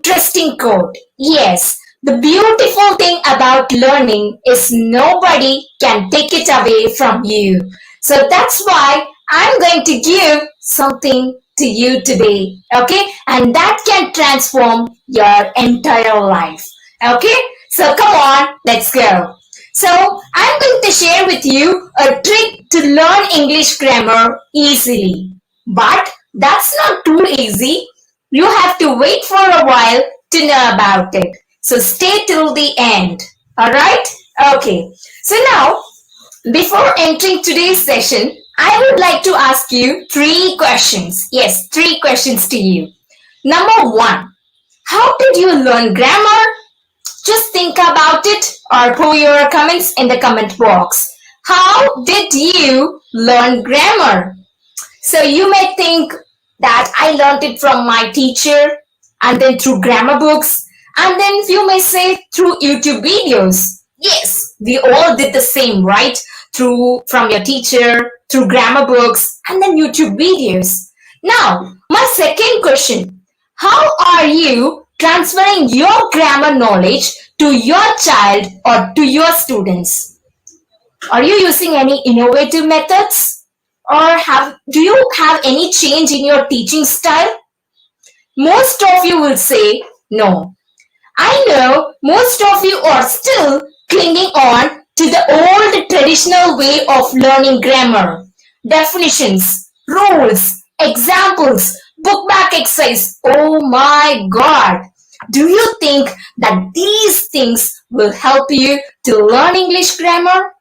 Interesting quote. Yes, the beautiful thing about learning is nobody can take it away from you. So that's why I'm going to give something to you today. Okay? And that can transform your entire life. Okay? So come on, let's go. So I'm going to share with you a trick to learn English grammar easily. But that's not too easy. You have to wait for a while to know about it. So stay till the end. Alright? Okay. So now, before entering today's session, I would like to ask you three questions. Yes, three questions to you. Number one, how did you learn grammar? Just think about it or put your comments in the comment box. How did you learn grammar? So you may think that I learned it from my teacher and then through grammar books and then you may say through YouTube videos. Yes, we all did the same, right? From your teacher, through grammar books and then YouTube videos. Now, my second question, how are you transferring your grammar knowledge to your child or to your students? Are you using any innovative methods? Or do you have any change in your teaching style? Most of you will say no. I know most of you are still clinging on to the old traditional way of learning grammar. Definitions, rules, examples, book back exercise. Oh my God. Do you think that these things will help you to learn English grammar?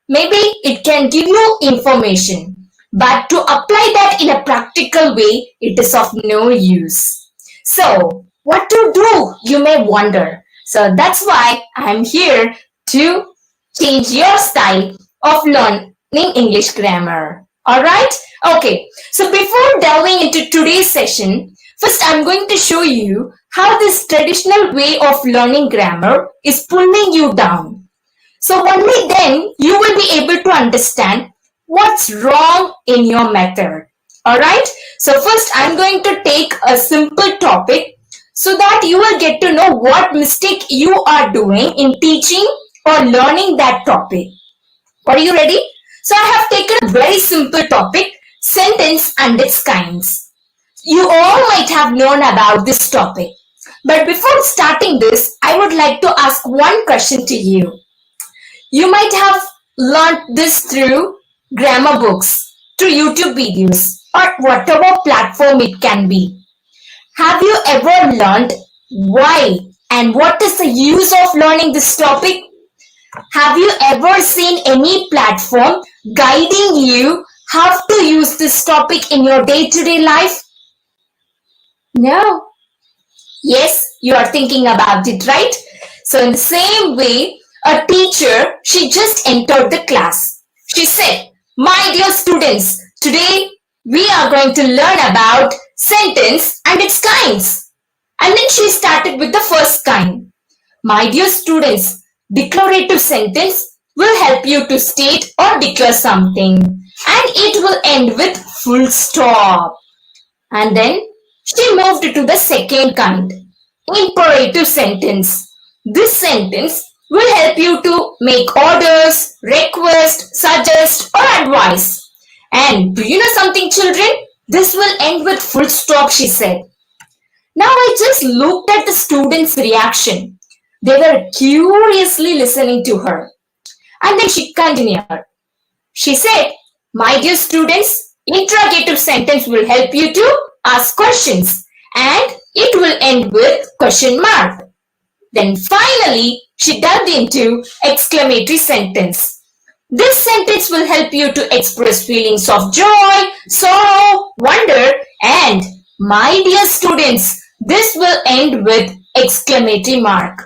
Maybe it can give you information, but to apply that in a practical way, it is of no use. So, what to do, you may wonder. So that's why I'm here to change your style of learning English grammar. Alright? Okay, so before delving into today's session, first I'm going to show you how this traditional way of learning grammar is pulling you down. So only then you will be able to understand what's wrong in your method. Alright? So first I'm going to take a simple topic so that you will get to know what mistake you are doing in teaching or learning that topic. Are you ready? So I have taken a very simple topic, sentence and its kinds. You all might have known about this topic. But before starting this, I would like to ask one question to you. You might have learned this through grammar books, through YouTube videos, or whatever platform it can be. Have you ever learned why and what is the use of learning this topic? Have you ever seen any platform guiding you how to use this topic in your day-to-day life? No. Yes, you are thinking about it, right? So in the same way, a teacher, she just entered the class. She said, "My dear students, today we are going to learn about sentence and its kinds." And then she started with the first kind. "My dear students, declarative sentence will help you to state or declare something, and it will end with full stop." And then she moved to the second kind, imperative sentence. This sentence will help you to make orders, request, suggest, or advise. And do you know something, children? This will end with full stop, she said. Now I just looked at the students' reaction. They were curiously listening to her. And then she continued. She said, "My dear students, interrogative sentence will help you to ask questions, and it will end with question mark." Then finally, she delved into exclamatory sentence. This sentence will help you to express feelings of joy, sorrow, wonder, and my dear students, this will end with exclamatory mark.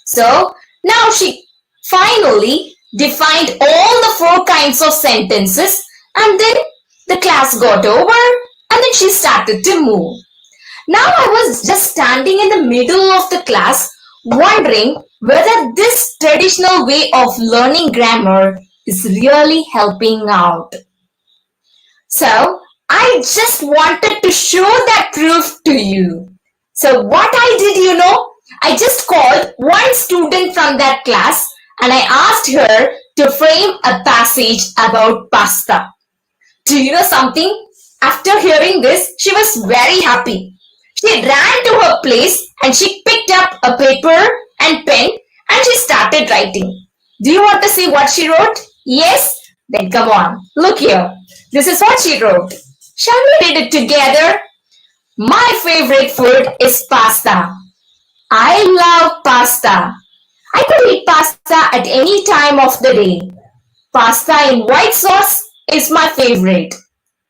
So now she finally defined all the four kinds of sentences, and then the class got over and then she started to move. Now I was just standing in the middle of the class wondering whether this traditional way of learning grammar is really helping out. So I just wanted to show that proof to you. So what I did, I just called one student from that class and I asked her to frame a passage about pasta. Do you know something? After hearing this, she was very happy. She ran to her place and she picked up a paper and pen and she started writing. Do you want to see what she wrote? Yes? Then come on. Look here. This is what she wrote. Shall we read it together? My favorite food is pasta. I love pasta. I could eat pasta at any time of the day. Pasta in white sauce is my favorite.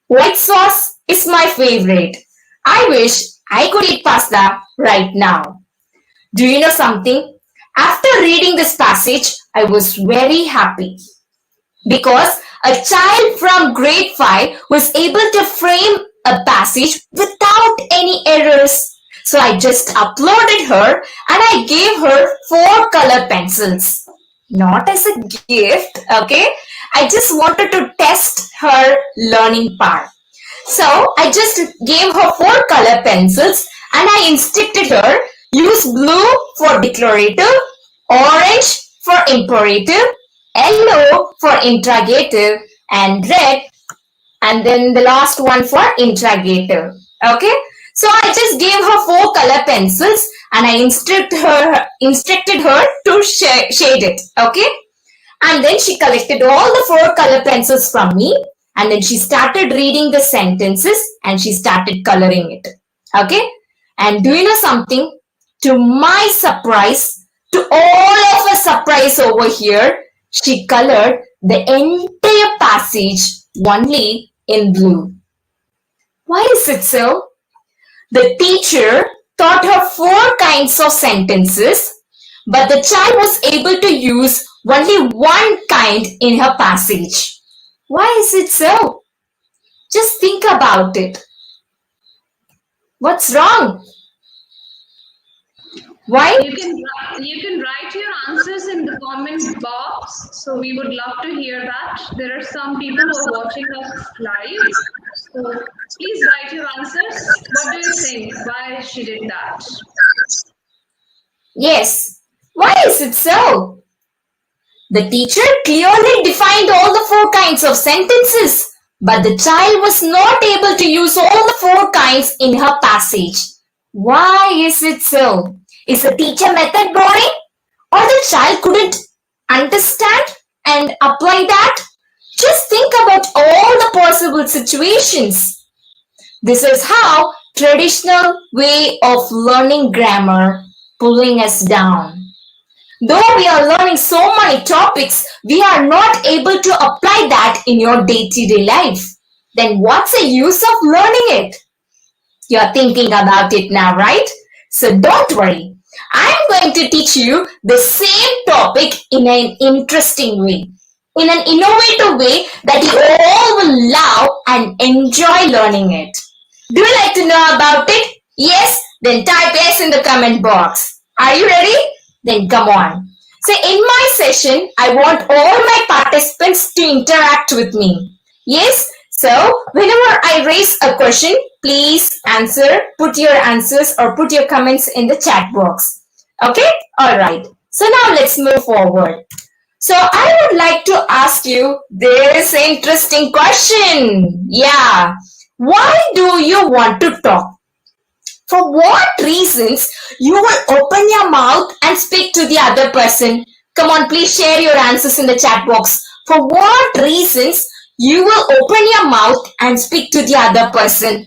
White sauce is my favorite. I wish I could eat pasta right now. Do you know something? After reading this passage, I was very happy because a child from grade 5 was able to frame a passage without any errors. So I just uploaded her and I gave her 4 color pencils. Not as a gift, okay? I just wanted to test her learning part. So I just gave her 4 color pencils and I instructed her use blue for declarative, orange for imperative, yellow for interrogative, and red, and then the last one for interrogative. Okay, so I just gave her 4 color pencils and I instructed her to shade it. Okay, and then she collected all the 4 color pencils from me and then she started reading the sentences and she started coloring it. Okay, and do you know something? To my surprise, to all of a surprise over here, she colored the entire passage only in blue. Why is it so? The teacher taught her 4 kinds of sentences, but the child was able to use only one kind in her passage. Why is it so? Just think about it. What's wrong? Why? You can write your answers in the comment box. So we would love to hear that. There are some people who are watching us live. So please write your answers. What do you think? Why she did that? Yes. Why is it so? The teacher clearly defined all the 4 kinds of sentences, but the child was not able to use all the 4 kinds in her passage. Why is it so? Is the teacher method boring? Or the child couldn't understand and apply that? Just think about all the possible situations. This is how traditional way of learning grammar pulling us down. Though we are learning so many topics, we are not able to apply that in your day-to-day life. Then what's the use of learning it? You're thinking about it now, right? So don't worry. I'm going to teach you the same topic in an interesting way, in an innovative way that you all will love and enjoy learning it. Do you like to know about it? Yes? Then type yes in the comment box. Are you ready? Then come on. So in my session, I want all my participants to interact with me. Yes? So whenever I raise a question, please put your answers or put your comments in the chat box. Okay? Alright. So now let's move forward. So I would like to ask you this interesting question. Yeah. Why do you want to talk? For what reasons you will open your mouth and speak to the other person? Come on, please share your answers in the chat box. For what reasons you will open your mouth and speak to the other person?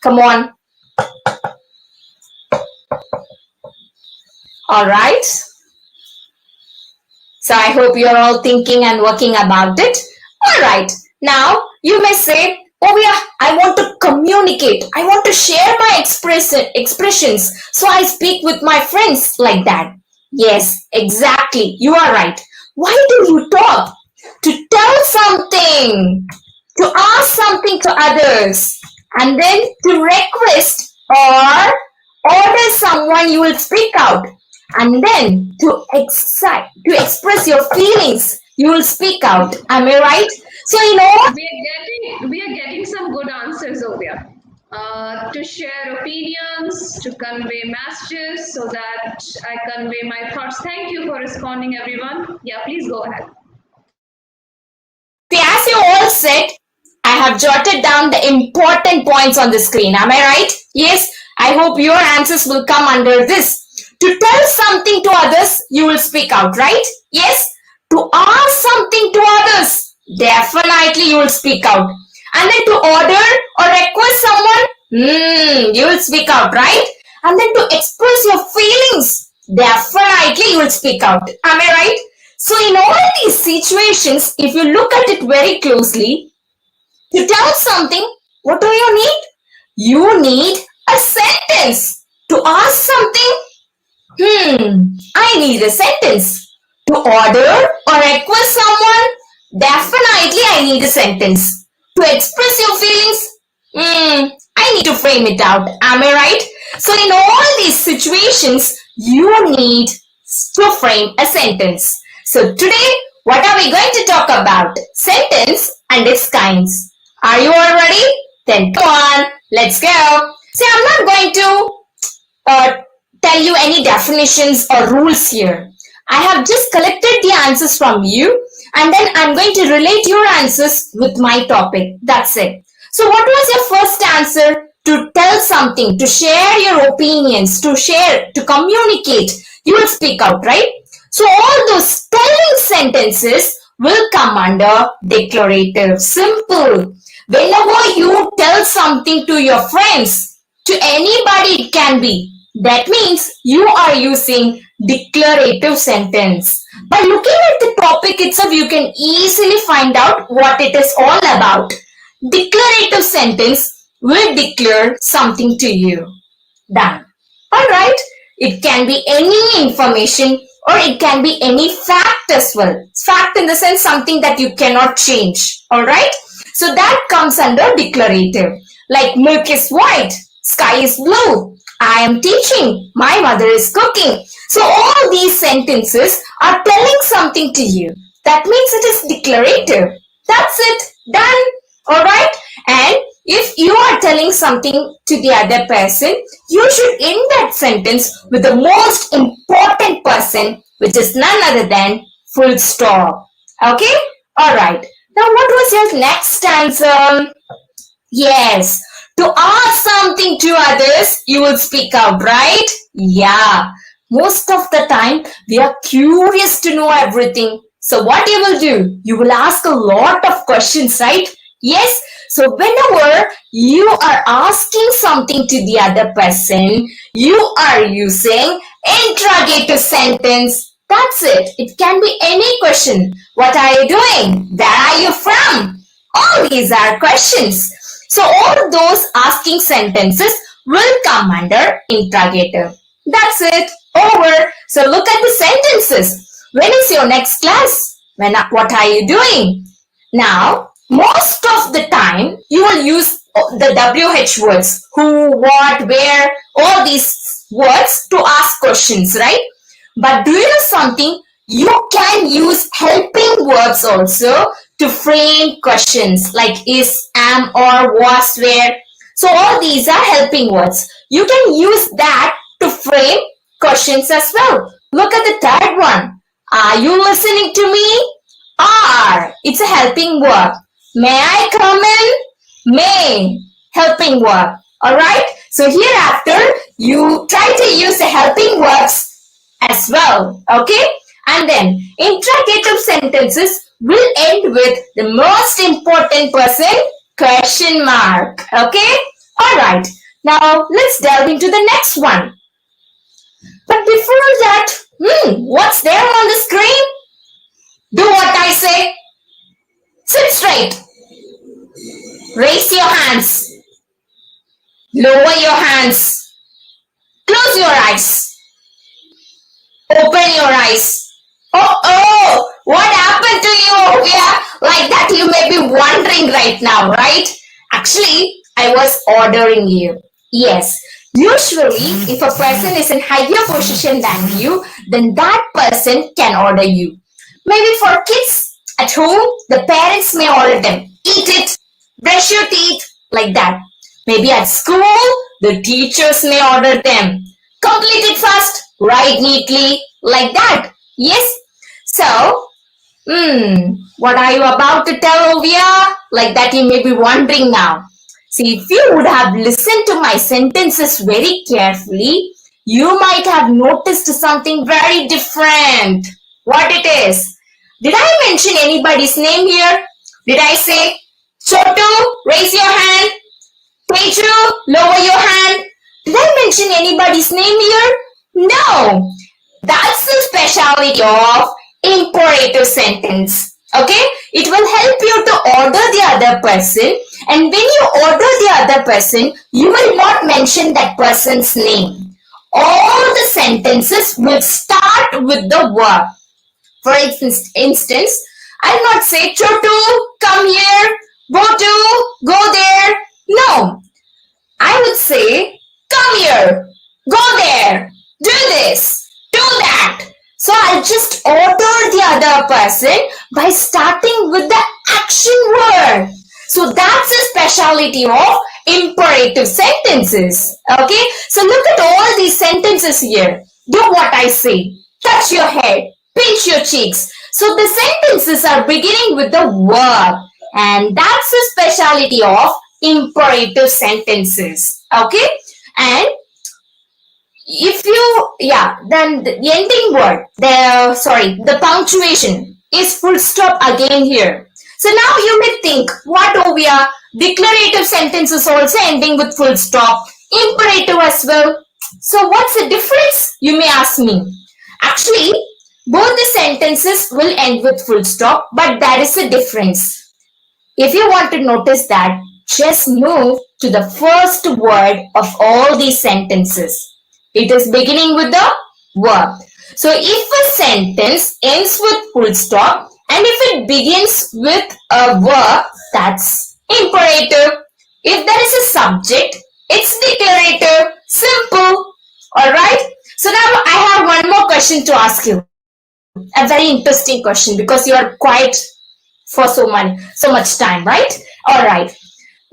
Come on. All right. So I hope you're all thinking and working about it. All right. Now you may say, oh yeah, I want to communicate. I want to share my expressions. So I speak with my friends like that. Yes, exactly. You are right. Why do you talk? To tell something, to ask something to others, and then to request or order someone you will speak out. And then to express your feelings, you will speak out. Am I right? So we are getting some good answers over here. to share opinions, to convey messages so that I convey my thoughts. Thank you for responding, everyone. Yeah, please go ahead. See, as you all said, I have jotted down the important points on the screen. Am I right? Yes, I hope your answers will come under this. To tell something to others, you will speak out, right? Yes. To ask something to others, definitely you will speak out. And then to order or request someone, you will speak out, right? And then to express your feelings, definitely you will speak out. Am I right? So in all these situations, if you look at it very closely, to tell something, what do you need? You need a sentence. To ask something, I need a sentence. To order or request someone, definitely I need a sentence. To express your feelings, I need to frame it out. Am I right? So in all these situations, you need to frame a sentence. So today, what are we going to talk about? Sentence and its kinds. Are you all ready? Then come on, let's go. See, I'm not going to tell you any definitions or rules here. I have just collected the answers from you and then I'm going to relate your answers with my topic. That's it. So what was your first answer? To tell something, to share your opinions, to share, to communicate. You will speak out, right? So all those telling sentences will come under declarative. Simple. Whenever you tell something to your friends, to anybody it can be, that means you are using declarative sentence. By looking at the topic itself, you can easily find out what it is all about. Declarative sentence will declare something to you. Done. Alright. It can be any information or it can be any fact as well. Fact in the sense something that you cannot change. Alright. So that comes under declarative. Like milk is white, sky is blue, I am teaching, my mother is cooking. So all these sentences are telling something to you. That means it is declarative. That's it. Done. Alright. And if you are telling something to the other person, you should end that sentence with the most important person, which is none other than full stop. Okay? Alright. Now what was your next answer? Yes. To ask something to others, you will speak out, right? Yeah. Most of the time, we are curious to know everything. So what you will do? You will ask a lot of questions, right? Yes. So whenever you are asking something to the other person, you are using interrogative sentence. That's it. It can be any question. What are you doing? Where are you from? All these are questions. So all those asking sentences will come under interrogative. That's it. Over. So look at the sentences. When is your next class? What are you doing? Now, most of the time, you will use the WH words. Who, what, where, all these words to ask questions, right? But do you know something? You can use helping words also to frame questions like is, am, or, was, where. So all these are helping words. You can use that to frame questions as well. Look at the third one. Are you listening to me? Are. It's a helping verb. May I come in? May. Helping verb. Alright? So hereafter, you try to use the helping verbs as well. Okay? And then, interrogative sentences will end with the most important person, question mark. Okay? Alright. Now, let's delve into the next one. But before that, what's there on the screen? Do what I say. Sit straight. Raise your hands. Lower your hands. Close your eyes. Open your eyes. Oh, what happened to you? Yeah, like that you may be wondering right now, right? Actually, I was ordering you. Yes, usually if a person is in higher position than you, then that person can order you. Maybe for kids at home, the parents may order them. Eat it, brush your teeth, like that. Maybe at school, the teachers may order them. Complete it fast, write neatly, like that. Yes? So, what are you about to tell, Ovia? Like that you may be wondering now. See, if you would have listened to my sentences very carefully, you might have noticed something very different. What it is? Did I mention anybody's name here? Did I say, Chotu, raise your hand. Teju, lower your hand. Did I mention anybody's name here? No. That's the speciality of imperative sentence. Okay? It will help you to order the other person, and when you order the other person, you will not mention that person's name. All the sentences will start with the verb. For instance, I'll not say, Chotu, come here, Botu, go there. No, I would say, come here, go there, do this, do that. So I'll just order the other person by starting with the action word. So that's a speciality of imperative sentences. Okay, so look at all these sentences here. Do what I say, touch your head, pinch your cheeks. So the sentences are beginning with the verb, and that's the speciality of imperative sentences. Okay, and if you, then the ending word, the punctuation is full stop again here. So now you may think, what, Ovia? Declarative sentences also ending with full stop, imperative as well. So what's the difference, you may ask me? Actually, both the sentences will end with full stop, but there is a difference. If you want to notice that, just move to the first word of all these sentences. It is beginning with the verb. So if a sentence ends with full stop and if it begins with a verb, that's imperative. If there is a subject, it's declarative. Simple. Alright? So now I have one more question to ask you. A very interesting question because you are quiet for so much time, right? Alright.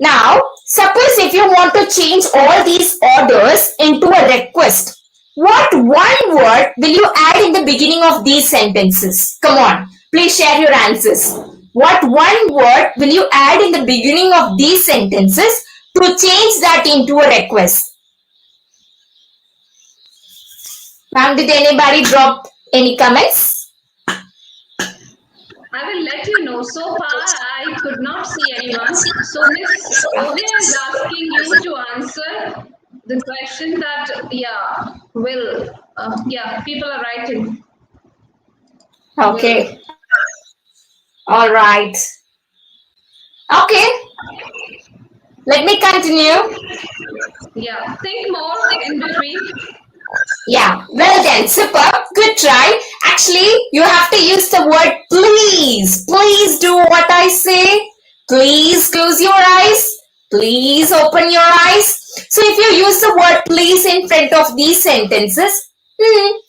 Now, suppose if you want to change all these orders into a request, what one word will you add in the beginning of these sentences? Come on, please share your answers. What one word will you add in the beginning of these sentences to change that into a request? Ma'am, did anybody drop any comments? I will let you know. So far, I could not see anyone. So Miss Ovia is asking you to answer the question that, people are writing. Okay. All right. Okay. Let me continue. Yeah, think more in between. Yeah, well then, super, good try. Actually, you have to use the word please. Please do what I say. Please close your eyes. Please open your eyes. So if you use the word please in front of these sentences,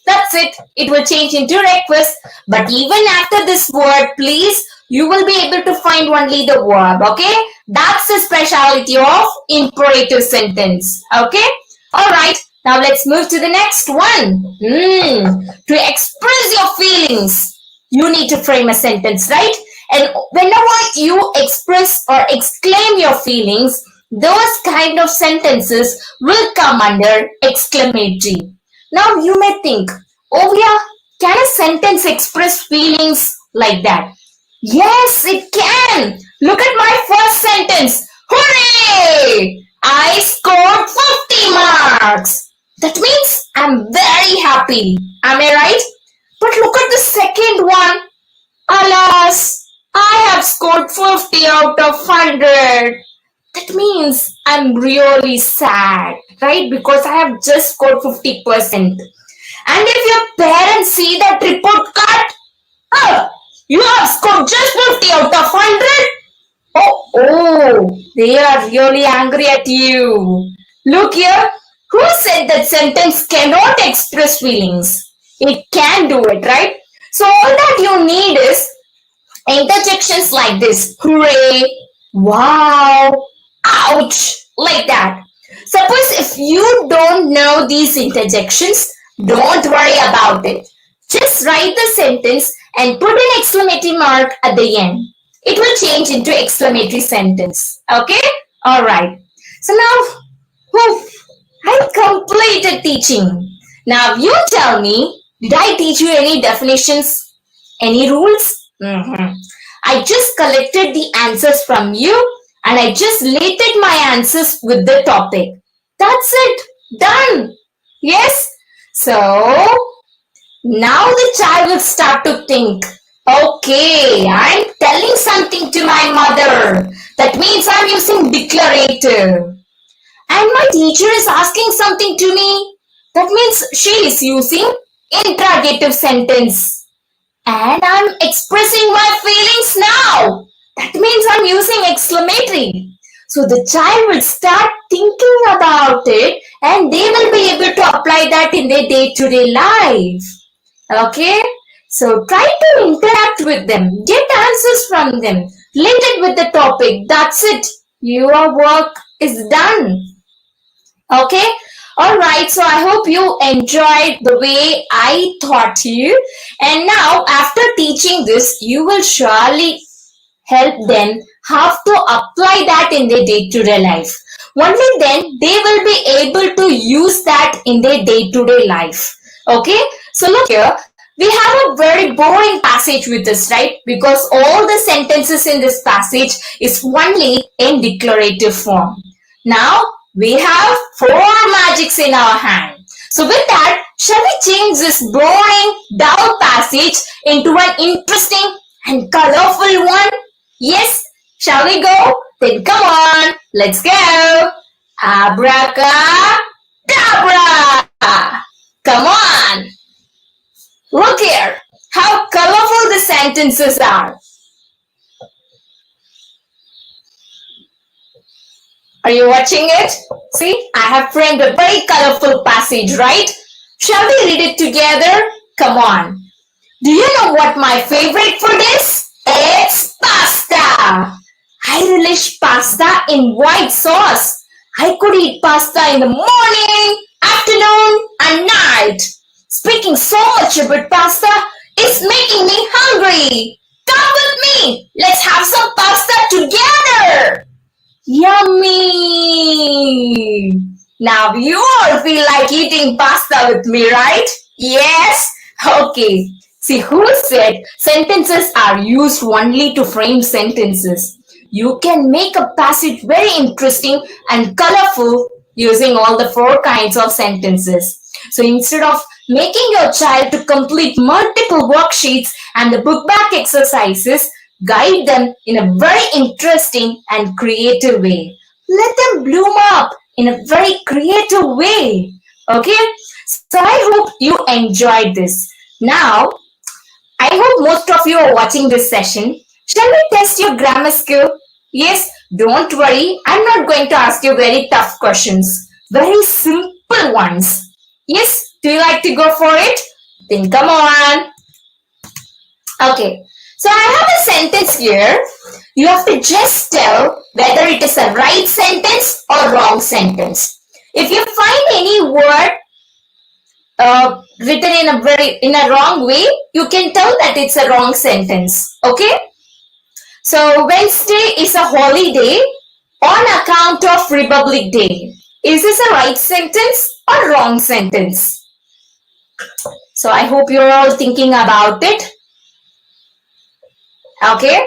that's it. It will change into request. But even after this word please, you will be able to find only the verb. Okay, that's the speciality of imperative sentence. Okay, all right. Now let's move to the next one. To express your feelings, you need to frame a sentence, right? And whenever you express or exclaim your feelings, those kind of sentences will come under exclamatory. Now you may think, Ovia, can a sentence express feelings like that? Yes, it can. Look at my first sentence. Hooray! I scored 50 marks. That means I'm very happy. Am I right? But look at the second one. Alas, I have scored 50 out of 100. That means I'm really sad, right? Because I have just scored 50%. And if your parents see that report card, you have scored just 50 out of 100. Oh, they are really angry at you. Look here. Who said that sentence cannot express feelings? It can do it, right? So all that you need is interjections like this. Hooray, wow, ouch, like that. Suppose if you don't know these interjections, don't worry about it. Just write the sentence and put an exclamatory mark at the end. It will change into exclamatory sentence. Okay? Alright. So now, whew, I completed teaching. Now you tell me, did I teach you any definitions? Any rules? I just collected the answers from you and I just related my answers with the topic. That's it. Done. Yes? So, now the child will start to think, okay, I'm telling something to my mother. That means I'm using declarative. And my teacher is asking something to me. That means she is using interrogative sentence. And I'm expressing my feelings now. That means I'm using exclamatory. So the child will start thinking about it and they will be able to apply that in their day-to-day life. Okay? So try to interact with them. Get answers from them. Related with the topic. That's it. Your work is done. Okay? Alright, so I hope you enjoyed the way I taught you. And now, after teaching this, you will surely help them how to apply that in their day-to-day life. Only then they will be able to use that in their day-to-day life. Okay? So look here, we have a very boring passage with us, right? Because all the sentences in this passage is only in declarative form. Now, we have 4 magics in our hand. So with that, shall we change this boring, dull passage into an interesting and colorful one? Yes? Shall we go? Then come on, let's go. Abracadabra. Come on. Look here, how colorful the sentences are. Are you watching it? See, I have framed a very colorful passage, right? Shall we read it together? Come on. Do you know what my favorite food is? It's pasta. I relish pasta in white sauce. I could eat pasta in the morning, afternoon, and night. Speaking so much about pasta is making me hungry. Come with me. Let's have some pasta together. Yummy! Now you all feel like eating pasta with me, right? Yes? Okay. See, who said sentences are used only to frame sentences? You can make a passage very interesting and colorful using all the 4 kinds of sentences. So instead of making your child to complete multiple worksheets and the book back exercises, guide them in a very interesting and creative way. Let them bloom up in a very creative way. Okay? So I hope you enjoyed this. Now, I hope most of you are watching this session. Shall we test your grammar skill? Yes, don't worry. I'm not going to ask you very tough questions. Very simple ones. Yes, do you like to go for it? Then come on. Okay. So I have a sentence here. You have to just tell whether it is a right sentence or wrong sentence. If you find any word written in a wrong way, you can tell that it's a wrong sentence. Okay? So Wednesday is a holiday on account of Republic Day. Is this a right sentence or wrong sentence? So I hope you're all thinking about it. Okay,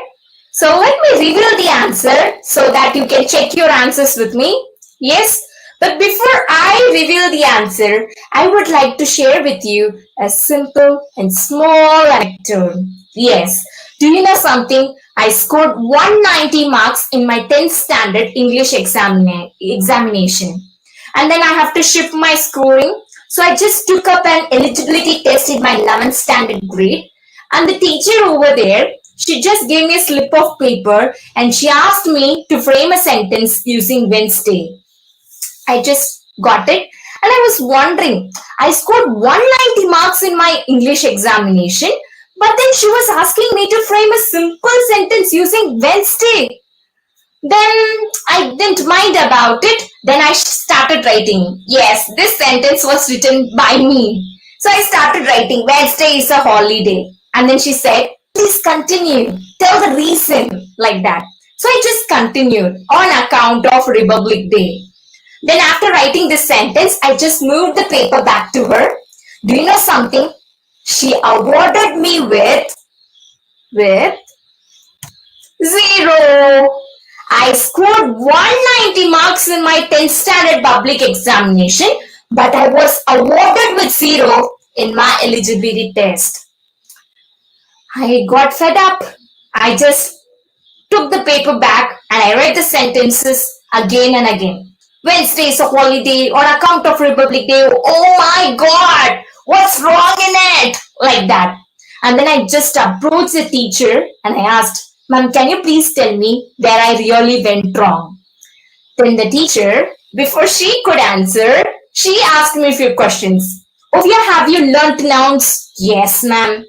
so let me reveal the answer so that you can check your answers with me. Yes, but before I reveal the answer, I would like to share with you a simple and small anecdote. Yes, do you know something? I scored 190 marks in my 10th standard English examination. And then I have to shift my scoring. So I just took up an eligibility test in my 11th standard grade. And the teacher over there, she just gave me a slip of paper and she asked me to frame a sentence using Wednesday. I just got it and I was wondering, I scored 190 marks in my English examination, but then she was asking me to frame a simple sentence using Wednesday. Then I didn't mind about it. Then I started writing. Yes, this sentence was written by me. So I started writing, Wednesday is a holiday. And then she said, please continue. Tell the reason, like that. So I just continued on account of Republic Day. Then after writing this sentence, I just moved the paper back to her. Do you know something? She awarded me with zero. I scored 190 marks in my 10th standard public examination, but I was awarded with zero in my eligibility test. I got fed up. I just took the paper back and I read the sentences again and again. Wednesday is a holiday on account of Republic Day. Oh my God, what's wrong in it? Like that. And then I just approached the teacher and I asked, Ma'am, can you please tell me where I really went wrong? Then the teacher, before she could answer, she asked me a few questions. Ovia, have you learnt nouns? Yes, ma'am.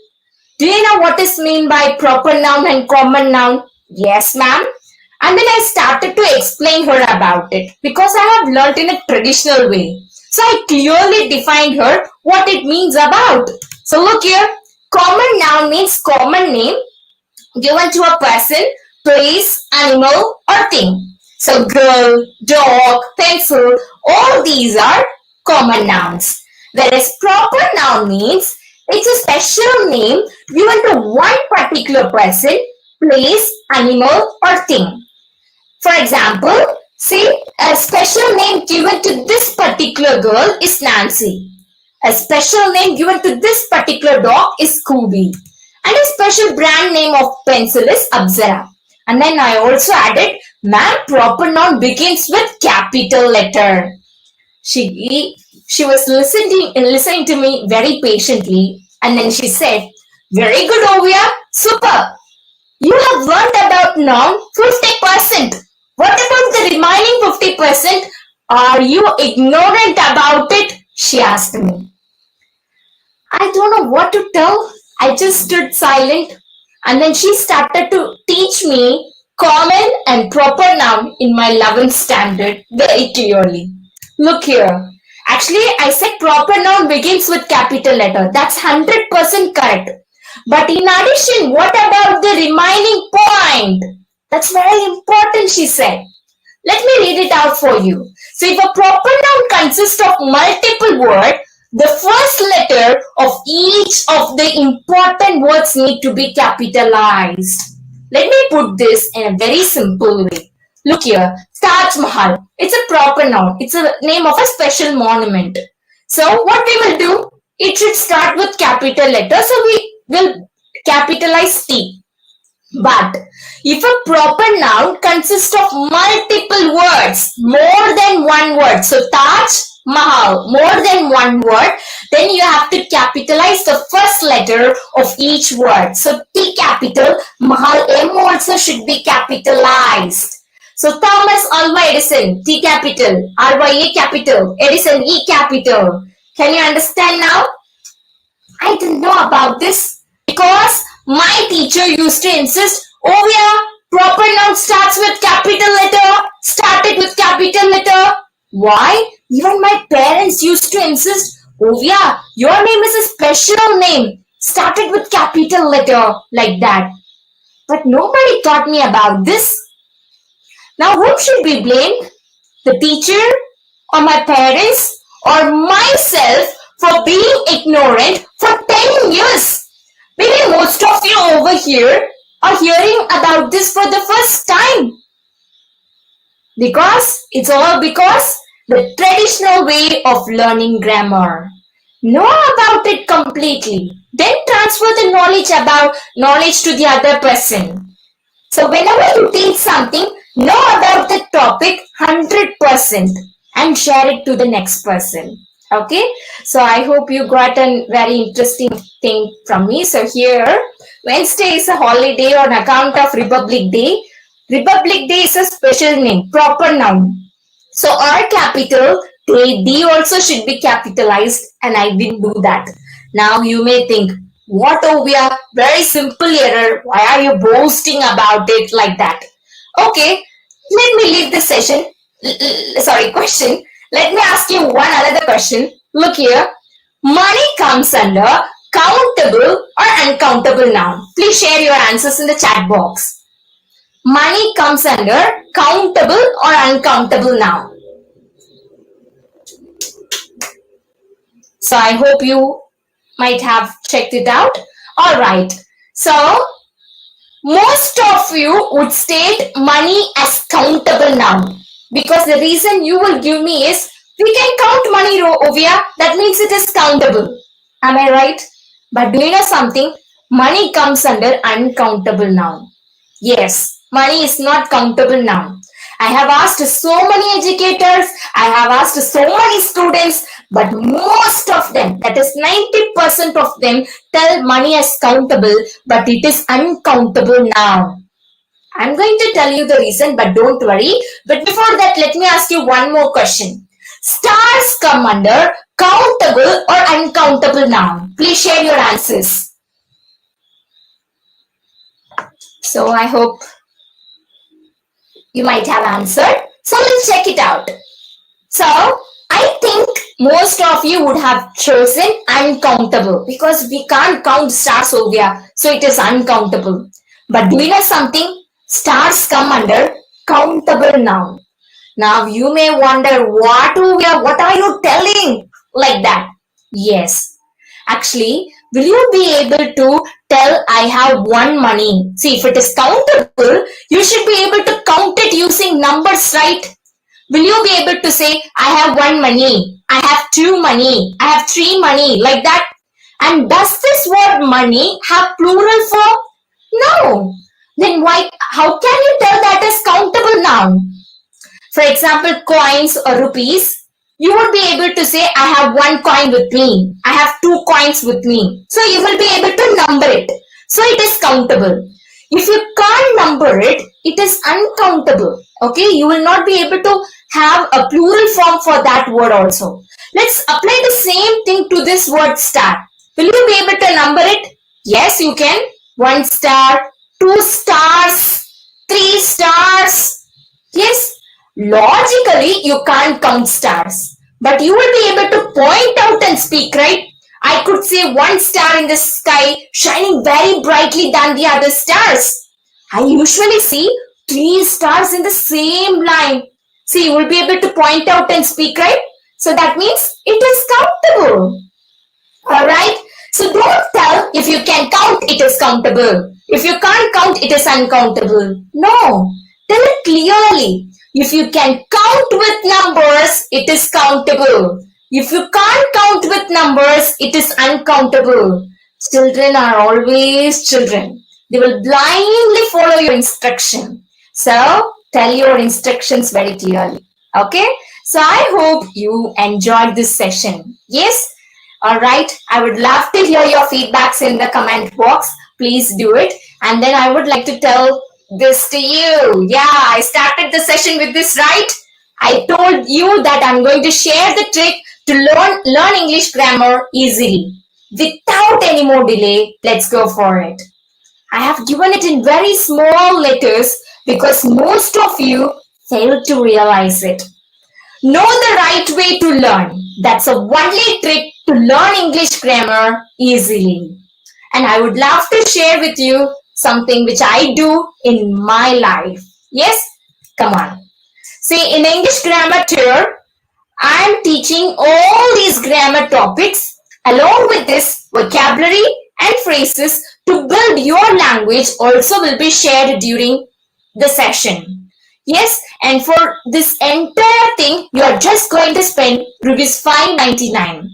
Do you know what is mean by proper noun and common noun? Yes, ma'am. And then I started to explain her about it because I have learnt in a traditional way. So I clearly defined her what it means about. So look here, common noun means common name given to a person, place, animal or thing. So girl, dog, pencil, all these are common nouns. Whereas proper noun means it's a special name given to one particular person, place, animal or thing. For example, say a special name given to this particular girl is Nancy. A special name given to this particular dog is Scooby. And a special brand name of pencil is Apsara. And then I also added, ma'am, proper noun begins with capital letter. She was listening to me very patiently, and then she said, very good, Ovia, super. You have learned about noun 50%. What about the remaining 50%? Are you ignorant about it? She asked me. I don't know what to tell. I just stood silent and then she started to teach me common and proper noun in my 11th standard very clearly. Look here. Actually, I said proper noun begins with capital letter. That's 100% correct. But in addition, what about the remaining point? That's very important, she said. Let me read it out for you. So if a proper noun consists of multiple words, the first letter of each of the important words need to be capitalized. Let me put this in a very simple way. Look here, Taj Mahal. It's a proper noun. It's a name of a special monument. So what we will do, it should start with capital letter. So we will capitalize T. But if a proper noun consists of multiple words, more than one word, so Taj Mahal, more than one word, then you have to capitalize the first letter of each word. So T capital, Mahal M also should be capitalized. So Thomas Alva Edison, T capital, Alva A capital, Edison E capital. Can you understand now? I didn't know about this because my teacher used to insist, oh yeah, proper noun starts with capital letter, started with capital letter. Why? Even my parents used to insist, oh yeah, your name is a special name, started with capital letter, like that. But nobody taught me about this. Now whom should be blamed? The teacher or my parents or myself for being ignorant for 10 years? Maybe most of you over here are hearing about this for the first time. Because it's all because the traditional way of learning grammar. Know about it completely. Then transfer the knowledge to the other person. So whenever you teach something, know about the topic 100% and share it to the next person. Okay, so I hope you got a very interesting thing from me. So here, Wednesday is a holiday on account of Republic Day. Republic Day is a special name, proper noun. So R capital, D also should be capitalized, and I didn't do that. Now you may think, what, Ovia? Very simple error. Why are you boasting about it like that? Okay, Let me leave this session. Sorry, question. Let me ask you one another question. Look here. Money comes under countable or uncountable noun. Please share your answers in the chat box. Money comes under countable or uncountable noun. So I hope you might have checked it out. All right. So most of you would state money as countable noun because the reason you will give me is we can count money, Ovia. That means it is countable. Am I right? But do you know something? Money comes under uncountable noun. Yes, money is not countable noun. I have asked so many educators, I have asked so many students, but most of them, that is 90% of them, tell money as countable, but it is uncountable noun. I'm going to tell you the reason, but don't worry. But before that, let me ask you one more question. Stars come under countable or uncountable noun. Please share your answers. So I hope you might have answered. So let's check it out. So I think most of you would have chosen uncountable because we can't count stars over here. So it is uncountable. But do you know something? Stars come under countable noun. Now you may wonder what are you telling like that? Yes. Actually, will you be able to tell I have one money? See, if it is countable, you should be able to count it using numbers, right? Will you be able to say I have one money, I have two money, I have three money, like that? And does this word money have plural form? No. Then how can you tell that is countable noun? For example, coins or rupees, you would be able to say, I have one coin with me. I have two coins with me. So you will be able to number it. So it is countable. If you can't number it, it is uncountable. Okay, you will not be able to have a plural form for that word also. Let's apply the same thing to this word star. Will you be able to number it? Yes, you can. 1 star, 2 stars, 3 stars. Yes, logically you can't count stars, but you will be able to point out and speak, right? I could say 1 star in the sky shining very brightly than the other stars. I usually see 3 stars in the same line. See, you will be able to point out and speak, right? So that means it is countable. Alright? So don't tell if you can count, it is countable. If you can't count, it is uncountable. No. Tell it clearly. If you can count with numbers, it is countable. If you can't count with numbers, it is uncountable. Children are always children. They will blindly follow your instruction. So, tell your instructions very clearly. Okay? So, I hope you enjoyed this session. Yes? Alright, I would love to hear your feedbacks in the comment box. Please do it. And then I would like to tell this to you. Yeah, I started the session with this, right? I told you that I'm going to share the trick to learn English grammar easily. Without any more delay, let's go for it. I have given it in very small letters because most of you failed to realize it. Know the right way to learn. That's a only trick to learn English grammar easily. And I would love to share with you something which I do in my life. Yes? Come on. See, in English Grammar Tour, I am teaching all these grammar topics along with this vocabulary and phrases to build your language also will be shared during the session. Yes, and for this entire thing, you are just going to spend rupees 599.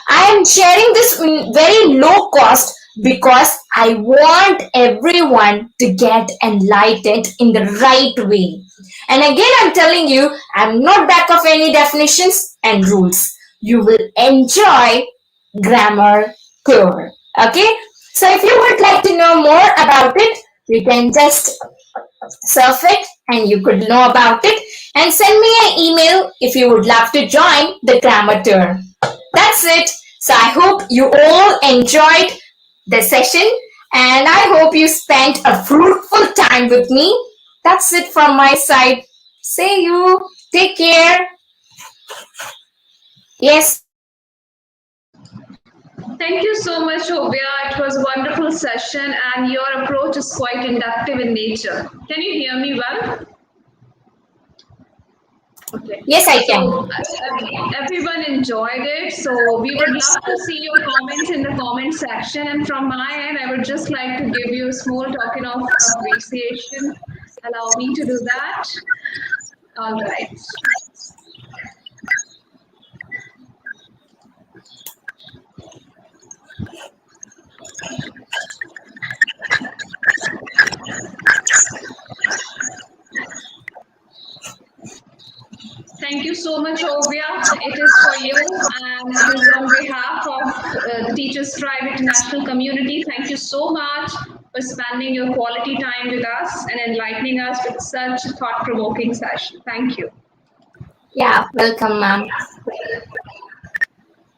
I am sharing this in very low cost because I want everyone to get enlightened in the right way. And again, I'm telling you, I'm not back of any definitions and rules. You will enjoy grammar core. Okay? So if you would like to know more about it, you can just surf it and you could know about it and send me an email if you would love to join the grammar tour. That's it. So I hope you all enjoyed the session and I hope you spent a fruitful time with me. That's it from my side. See you. Take care. Yes. Thank you so much, Obia. It was a wonderful session, and your approach is quite inductive in nature. Can you hear me well? Okay. Yes, I So can. everyone enjoyed it. So we would love to see your comments in the comment section. And from my end, I would just like to give you a small token of appreciation. Allow me to do that. All right. Thank you so much, Ovia. It is for you, and it is on behalf of the Teachers Tribe International Community. Thank you so much for spending your quality time with us and enlightening us with such a thought-provoking session. Thank you. Yeah, welcome, ma'am.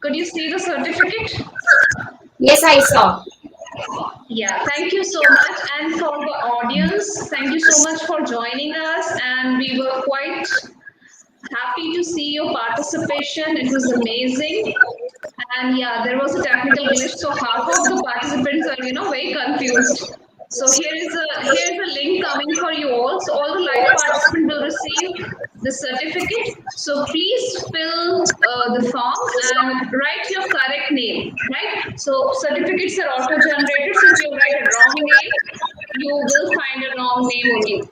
Could you see the certificate? Yes, I saw. Yeah, thank you so much. And for the audience, thank you so much for joining us. And we were quite happy to see your participation. It was amazing. And yeah, there was a technical glitch, so half of the participants are, very confused. So here's a link coming for you all. So all the live participants will receive the certificate. So please fill the form and write your correct name, right? So certificates are auto-generated. So if you write a wrong name, you will find a wrong name only.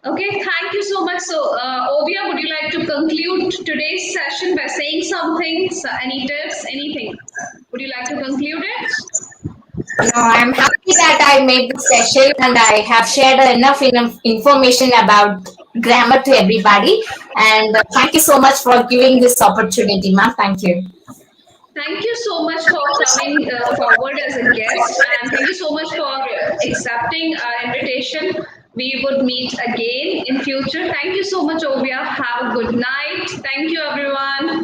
Okay, thank you so much. So, Ovia, would you like to conclude today's session by saying something? So any tips, anything? Would you like to conclude it? No, I'm happy that I made this session and I have shared enough information about grammar to everybody. And thank you so much for giving this opportunity, ma'am. Thank you. Thank you so much for coming forward as a guest, and thank you so much for accepting our invitation. We would meet again in future. Thank you so much, Ovia. Have a good night. Thank you, everyone.